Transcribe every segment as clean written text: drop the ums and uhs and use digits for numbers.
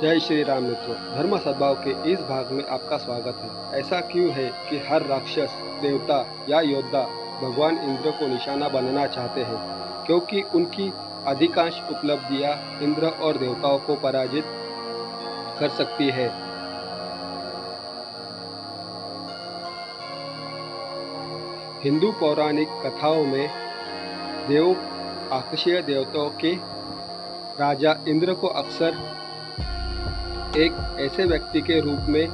जय श्री राम मित्रों। धर्म सद्भाव के इस भाग में आपका स्वागत है। ऐसा क्यों है कि हर राक्षस, देवता या योद्धा भगवान इंद्र को निशाना बनाना चाहते हैं? क्योंकि उनकी अधिकांश उपलब्धियां इंद्र और देवताओं को पराजित कर सकती है। हिंदू पौराणिक कथाओं में देव आकाशीय देवताओं के राजा इंद्र को अक्सर एक ऐसे व्यक्ति के रूप में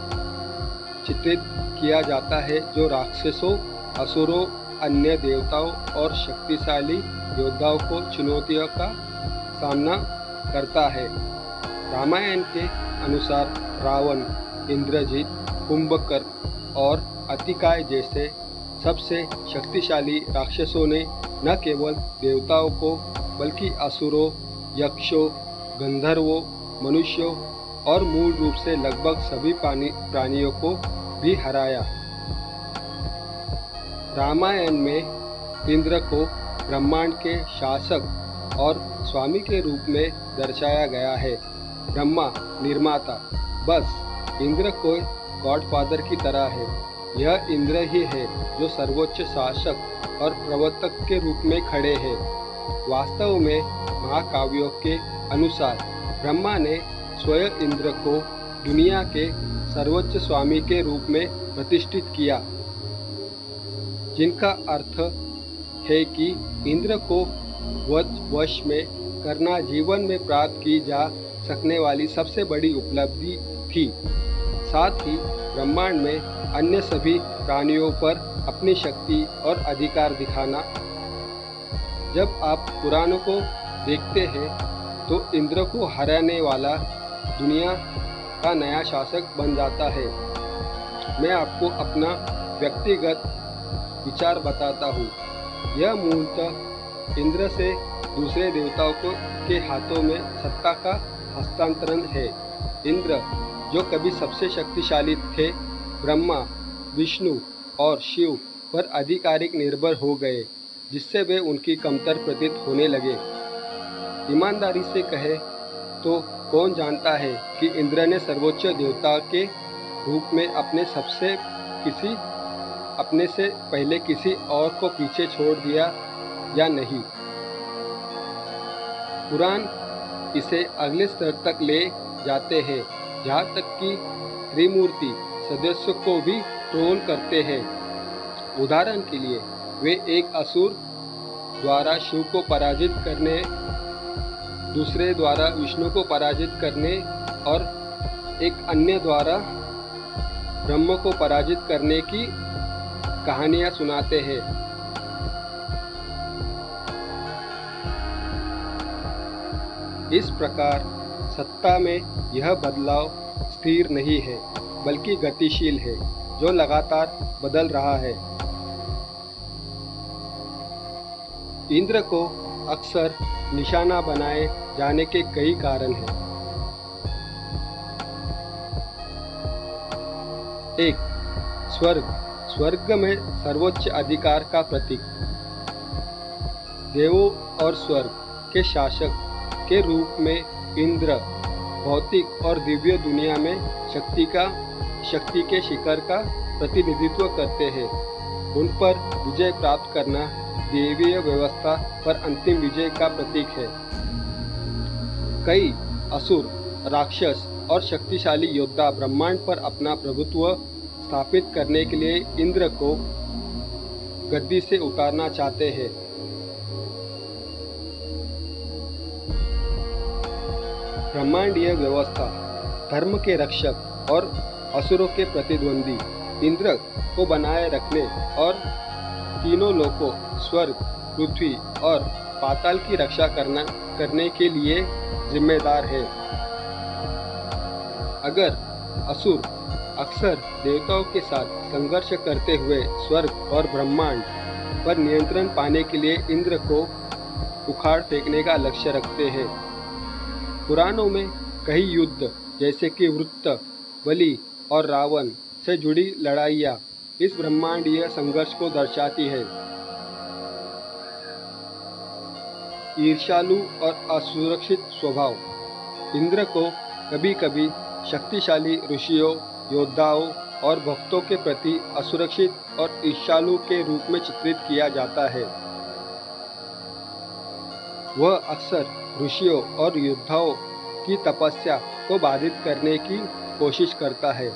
चित्रित किया जाता है जो राक्षसों, असुरों, अन्य देवताओं और शक्तिशाली योद्धाओं को चुनौतियों का सामना करता है। रामायण के अनुसार रावण, इंद्रजित, कुंभकर्ण और अतिकाय जैसे सबसे शक्तिशाली राक्षसों ने न केवल देवताओं को बल्कि असुरों, यक्षों, गंधर्वों, मनुष्यों और मूल रूप से लगभग सभी प्राणियों को भी हराया। रामायण में इंद्र को ब्रह्मांड के शासक और स्वामी के रूप में दर्शाया गया है। ब्रह्मा निर्माता, बस इंद्र कोई गॉडफादर की तरह है। यह इंद्र ही है जो सर्वोच्च शासक और प्रवर्तक के रूप में खड़े हैं। वास्तव में महाकाव्यों के अनुसार ब्रह्मा ने स्वयं इंद्र को दुनिया के सर्वोच्च स्वामी के रूप में प्रतिष्ठित किया, जिनका अर्थ है कि इंद्र को वश में करना जीवन में प्राप्त की जा सकने वाली सबसे बड़ी उपलब्धि थी। साथ ही ब्रह्मांड में अन्य सभी प्राणियों पर अपनी शक्ति और अधिकार दिखाना। जब आप पुराणों को देखते हैं तो इंद्र को हराने वाला दुनिया का नया शासक बन जाता है। मैं आपको अपना व्यक्तिगत विचार बताता हूँ। यह मूलतः इंद्र से दूसरे देवताओं के हाथों में सत्ता का हस्तांतरण है। इंद्र, जो कभी सबसे शक्तिशाली थे, ब्रह्मा, विष्णु और शिव पर आधिकारिक निर्भर हो गए, जिससे वे उनकी कमतर प्रतीत होने लगे। ईमानदारी से कहे तो कौन जानता है कि इंद्र ने सर्वोच्च देवता के रूप में अपने से पहले किसी और को पीछे छोड़ दिया या नहीं। पुराण इसे अगले स्तर तक ले जाते हैं, जहाँ तक कि त्रिमूर्ति सदस्यों को भी ट्रोल करते हैं। उदाहरण के लिए, वे एक असुर द्वारा शिव को पराजित करने, दूसरे द्वारा विष्णु को पराजित करने और एक अन्य द्वारा ब्रह्म को पराजित करने की कहानियां सुनाते हैं। इस प्रकार सत्ता में यह बदलाव स्थिर नहीं है, बल्कि गतिशील है, जो लगातार बदल रहा है। इंद्र को अक्सर निशाना बनाए जाने के कई कारण हैं। 1. स्वर्ग में सर्वोच्च अधिकार का प्रतीक। देवों और स्वर्ग के शासक के रूप में इंद्र भौतिक और दिव्य दुनिया में शक्ति के शिखर का प्रतिनिधित्व करते हैं। उन पर विजय प्राप्त करना देवीय व्यवस्था पर अंतिम विजय का प्रतीक है। कई असुर, राक्षस और शक्तिशाली योद्धा ब्रह्मांड पर अपना प्रभुत्व स्थापित करने के लिए इंद्र को गद्दी से उतारना चाहते हैं। ब्रह्मांडीय व्यवस्था, धर्म के रक्षक और असुरों के प्रतिद्वंदी, इंद्र को बनाए रखने और तीनों लोकों स्वर्ग, पृथ्वी और पाताल की रक्षा करने के लिए जिम्मेदार है। अगर असुर अक्सर देवताओं के साथ संघर्ष करते हुए स्वर्ग और ब्रह्मांड पर नियंत्रण पाने के लिए इंद्र को उखाड़ फेंकने का लक्ष्य रखते हैं। पुराणों में कई युद्ध, जैसे कि वृत्त, बलि और रावण से जुड़ी लड़ाइयाँ इस ब्रह्मांडीय संघर्ष को दर्शाती है। ईर्ष्यालु और असुरक्षित स्वभाव, इंद्र को कभी कभी शक्तिशाली ऋषियों, योद्धाओं और भक्तों के प्रति असुरक्षित और ईर्ष्यालु के रूप में चित्रित किया जाता है। वह अक्सर ऋषियों और योद्धाओं की तपस्या को बाधित करने की कोशिश करता है,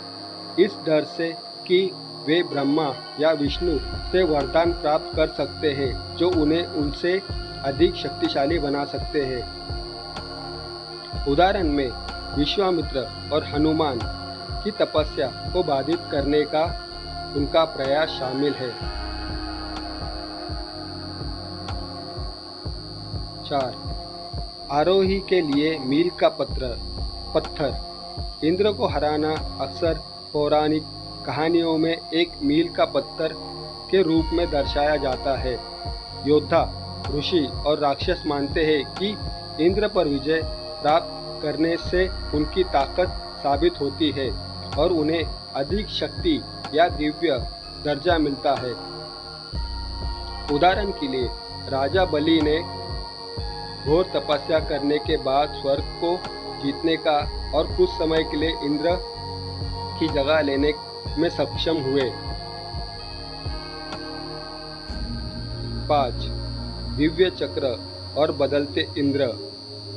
इस डर से कि वे ब्रह्मा या विष्णु से वरदान प्राप्त कर सकते हैं जो उन्हें उनसे अधिक शक्तिशाली बना सकते हैं। उदाहरण में विश्वामित्र और हनुमान की तपस्या को बाधित करने का उनका प्रयास शामिल है। 4. आरोही के लिए मील का पत्थर। इंद्र को हराना अक्सर पौराणिक कहानियों में एक मील का पत्थर के रूप में दर्शाया जाता है। योद्धा, ऋषि और राक्षस मानते हैं कि इंद्र पर विजय प्राप्त करने से उनकी ताकत साबित होती है और उन्हें अधिक शक्ति या दिव्य दर्जा मिलता है। उदाहरण के लिए राजा बलि ने घोर तपस्या करने के बाद स्वर्ग को जीतने का और कुछ समय के लिए इंद्र की जगह लेने में सक्षम हुए। 5. दिव्य चक्र और बदलते इंद्र।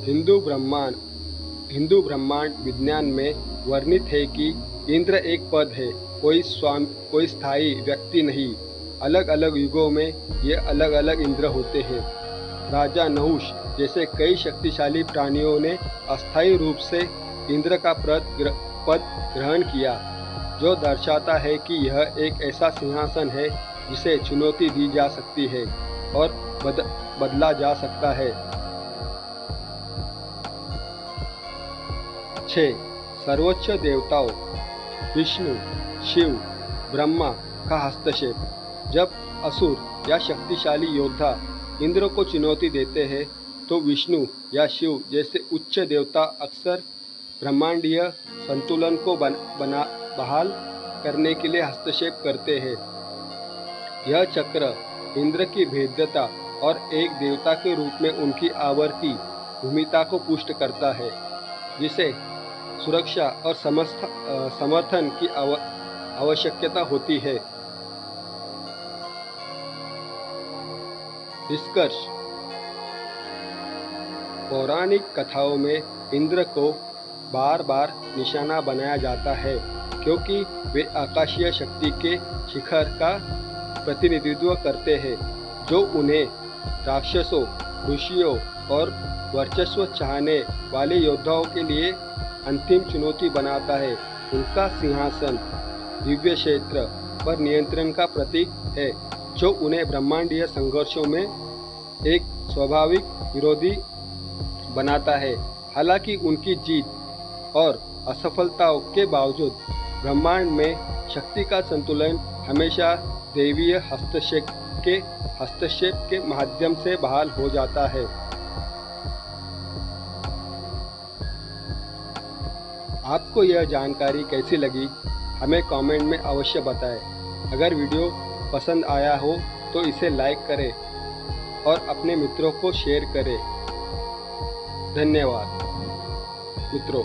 हिंदू ब्रह्मांड विज्ञान में वर्णित है कि इंद्र एक पद है, कोई स्थायी व्यक्ति नहीं। अलग अलग युगों में ये अलग अलग इंद्र होते हैं। राजा नहुष जैसे कई शक्तिशाली प्राणियों ने अस्थायी रूप से इंद्र का पद ग्रहण किया, जो दर्शाता है कि यह एक ऐसा सिंहासन है जिसे चुनौती दी जा सकती है और बदला जा सकता है। 6. सर्वोच्च देवताओं विष्णु, शिव, ब्रह्मा का हस्तक्षेप। जब असुर या शक्तिशाली योद्धा इंद्र को चुनौती देते हैं तो विष्णु या शिव जैसे उच्च देवता अक्सर ब्रह्मांडीय संतुलन को बहाल करने के लिए हस्तक्षेप करते हैं। यह चक्र इंद्र की भेद्यता और एक देवता के रूप में उनकी आवर्ती भूमिका को पुष्ट करता है, जिसे सुरक्षा और समर्थन की आवश्यकता होती है। निष्कर्ष। पौराणिक कथाओं में इंद्र को बार बार निशाना बनाया जाता है क्योंकि वे आकाशीय शक्ति के शिखर का प्रतिनिधित्व करते हैं, जो उन्हें राक्षसों, ऋषियों और वर्चस्व चाहने वाले योद्धाओं के लिए अंतिम चुनौती बनाता है। उनका सिंहासन दिव्य क्षेत्र पर नियंत्रण का प्रतीक है, जो उन्हें ब्रह्मांडीय संघर्षों में एक स्वाभाविक विरोधी बनाता है। हालांकि उनकी जीत और असफलताओं के बावजूद ब्रह्मांड में शक्ति का संतुलन हमेशा दैवीय हस्तक्षेप के माध्यम से बहाल हो जाता है। आपको यह जानकारी कैसी लगी हमें कमेंट में अवश्य बताएं। अगर वीडियो पसंद आया हो तो इसे लाइक करें और अपने मित्रों को शेयर करें। धन्यवाद मित्रों।